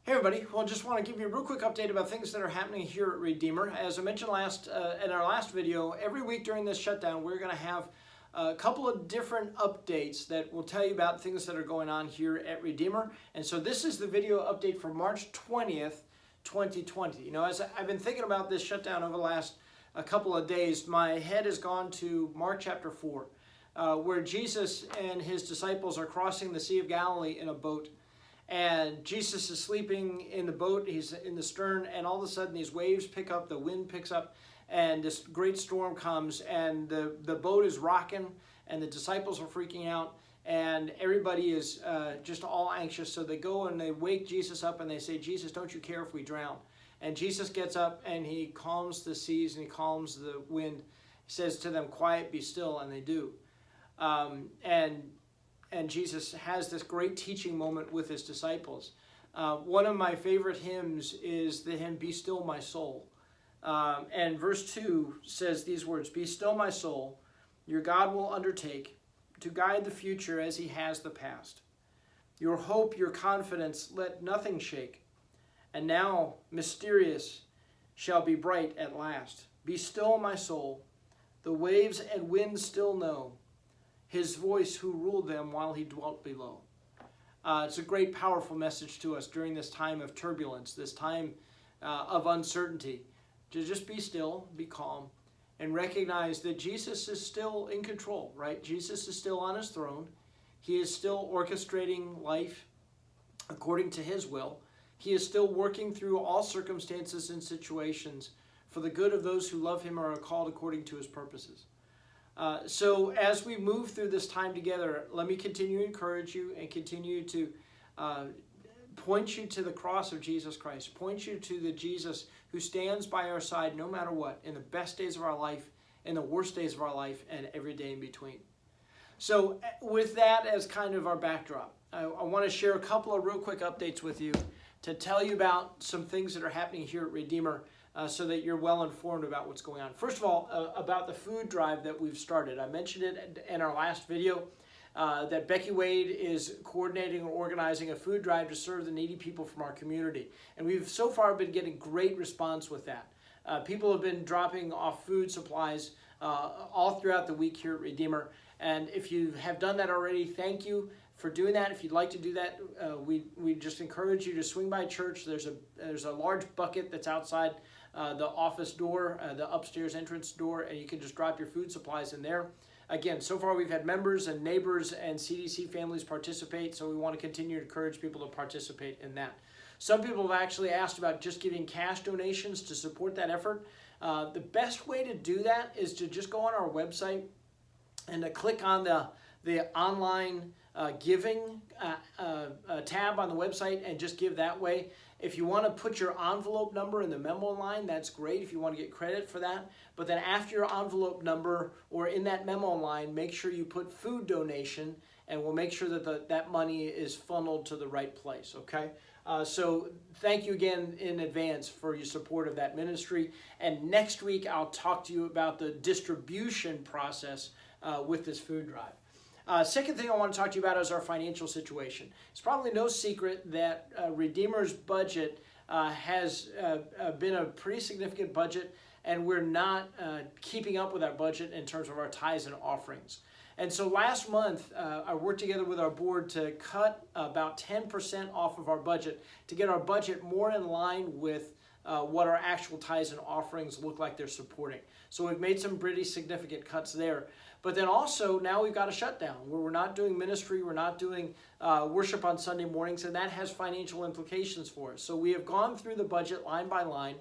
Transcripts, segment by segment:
Hey everybody, well just want to give you a real quick update about things that are happening here at Redeemer. As I mentioned in our last video, every week during this shutdown we're going to have a couple of different updates that will tell you about things that are going on here at Redeemer. And so this is the video update for March 20th, 2020. You know, as I've been thinking about this shutdown over the last a couple of days, my head has gone to Mark chapter 4, where Jesus and his disciples are crossing the Sea of Galilee in a boat. And Jesus is sleeping in the boat, he's in the stern, and all of a sudden these waves pick up, the wind picks up, and this great storm comes, and the boat is rocking, and the disciples are freaking out, and everybody is just all anxious. So they go and they wake Jesus up, and they say, "Jesus, don't you care if we drown?" And Jesus gets up, and he calms the seas, and he calms the wind. He says to them, "Quiet, be still," and they do. And Jesus has this great teaching moment with his disciples. One of my favorite hymns is the hymn, "Be Still My Soul." And verse 2 says these words, "Be still my soul, your God will undertake to guide the future as he has the past. Your hope, your confidence, let nothing shake. And now, mysterious, shall be bright at last. Be still my soul, the waves and winds still know his voice who ruled them while he dwelt below." It's a great, powerful message to us during this time of turbulence, this time of uncertainty, to just be still, be calm, and recognize that Jesus is still in control, right? Jesus is still on his throne. He is still orchestrating life according to his will. He is still working through all circumstances and situations for the good of those who love him or are called according to his purposes. So as we move through this time together, let me continue to encourage you and continue to point you to the cross of Jesus Christ. Point you to the Jesus who stands by our side no matter what, in the best days of our life, in the worst days of our life, and every day in between. So with that as kind of our backdrop, I want to share a couple of real quick updates with you to tell you about some things that are happening here at Redeemer, so that you're well informed about what's going on. First of all, about the food drive that we've started. I mentioned it in our last video that Becky Wade is coordinating or organizing a food drive to serve the needy people from our community. And we've so far been getting great response with that. People have been dropping off food supplies all throughout the week here at Redeemer. And if you have done that already, thank you for doing that. If you'd like to do that, we just encourage you to swing by church. There's a large bucket that's outside the office door, the upstairs entrance door, and you can just drop your food supplies in there. Again, so far we've had members and neighbors and CDC families participate, so we want to continue to encourage people to participate in that. Some people have actually asked about just giving cash donations to support that effort. The best way to do that is to just go on our website and to click on the online giving tab on the website and just give that way. If you want to put your envelope number in the memo line, that's great if you want to get credit for that. But then after your envelope number or in that memo line, make sure you put food donation, and we'll make sure that that money is funneled to the right place, okay? So thank you again in advance for your support of that ministry. And next week, I'll talk to you about the distribution process with this food drive. Second thing I want to talk to you about is our financial situation. It's probably no secret that Redeemer's budget has been a pretty significant budget, and we're not keeping up with our budget in terms of our tithes and offerings. And so last month, I worked together with our board to cut about 10% off of our budget to get our budget more in line with what our actual tithes and offerings look like they're supporting. So we've made some pretty significant cuts there. But then also now we've got a shutdown where we're not doing ministry, we're not doing worship on Sunday mornings, and that has financial implications for us. So we have gone through the budget line by line,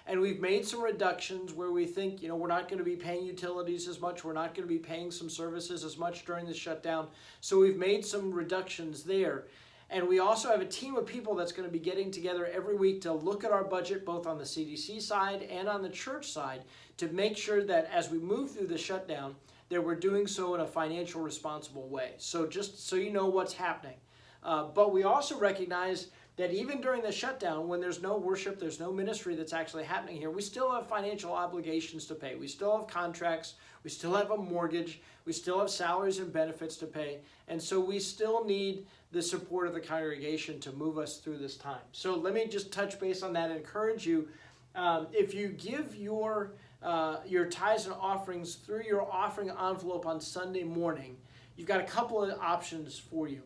and we've made some reductions where we think, you know, we're not going to be paying utilities as much, we're not going to be paying some services as much during the shutdown. So we've made some reductions there. And we also have a team of people that's going to be getting together every week to look at our budget, both on the CDC side and on the church side, to make sure that as we move through the shutdown, that we're doing so in a financial responsible way. So just so you know what's happening. But we also recognize that even during the shutdown, when there's no worship, there's no ministry that's actually happening here, we still have financial obligations to pay. We still have contracts. We still have a mortgage. We still have salaries and benefits to pay. And so we still need the support of the congregation to move us through this time. So let me just touch base on that and encourage you. If you give your tithes and offerings through your offering envelope on Sunday morning, you've got a couple of options for you.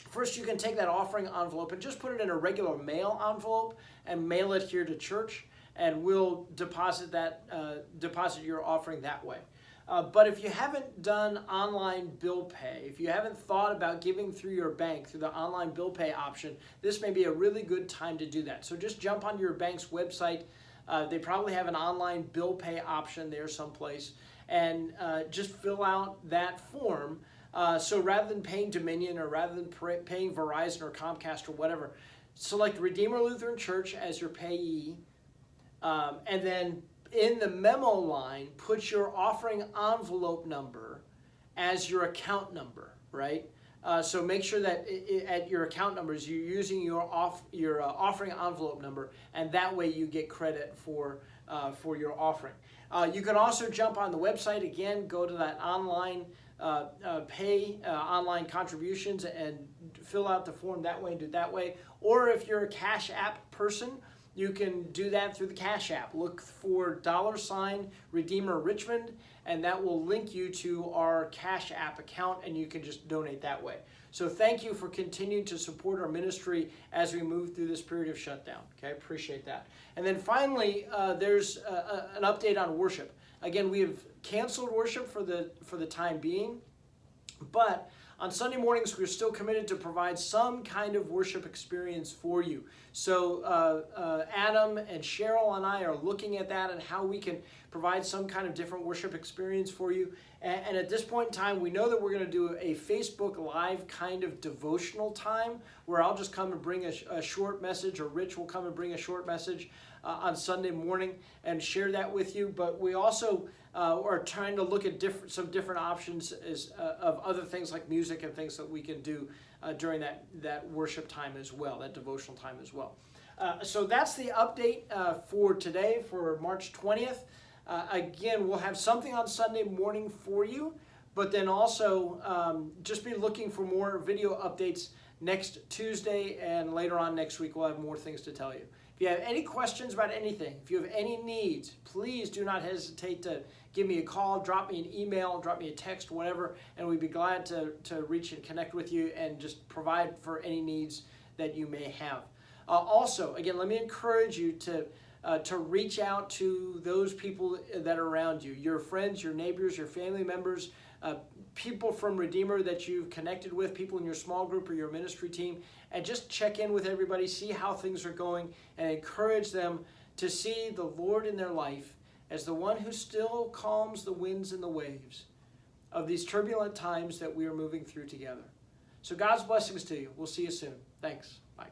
First, you can take that offering envelope and just put it in a regular mail envelope and mail it here to church, and we'll deposit your offering that way. But if you haven't done online bill pay, if you haven't thought about giving through your bank through the online bill pay option, this may be a really good time to do that. So just jump onto your bank's website. They probably have an online bill pay option there someplace, and just fill out that form. So rather than paying Dominion or rather than paying Verizon or Comcast or whatever, select Redeemer Lutheran Church as your payee, and then in the memo line, put your offering envelope number as your account number, right? So make sure that at your account numbers, you're using your offering envelope number, and that way you get credit for your offering. You can also jump on the website again, go to that online online contributions and fill out the form that way and do it that way. Or if you're a Cash App person, you can do that through the Cash App. Look for $Redeemer Richmond, and that will link you to our Cash App account, and you can just donate that way. So thank you for continuing to support our ministry as we move through this period of shutdown. Okay, appreciate that. And then finally, there's an update on worship. Again, we have canceled worship for the time being, but on Sunday mornings, we're still committed to provide some kind of worship experience for you. So Adam and Cheryl and I are looking at that and how we can provide some kind of different worship experience for you. And at this point in time, we know that we're going to do a Facebook Live kind of devotional time where I'll just come and bring a short message, or Rich will come and bring a short message on Sunday morning and share that with you. But we also are trying to look at some different options of other things like music and things that we can do during that worship time as well, that devotional time as well. So that's the update for today, for March 20th. Again, we'll have something on Sunday morning for you, but then also just be looking for more video updates next Tuesday, and later on next week we'll have more things to tell you. If you have any questions about anything, if you have any needs, please do not hesitate to give me a call, drop me an email, drop me a text, whatever, and we'd be glad to reach and connect with you and just provide for any needs that you may have. Also, again, let me encourage you to reach out to those people that are around you, your friends, your neighbors, your family members, people from Redeemer that you've connected with, people in your small group or your ministry team, and just check in with everybody, see how things are going, and encourage them to see the Lord in their life as the one who still calms the winds and the waves of these turbulent times that we are moving through together. So God's blessings to you. We'll see you soon. Thanks. Bye.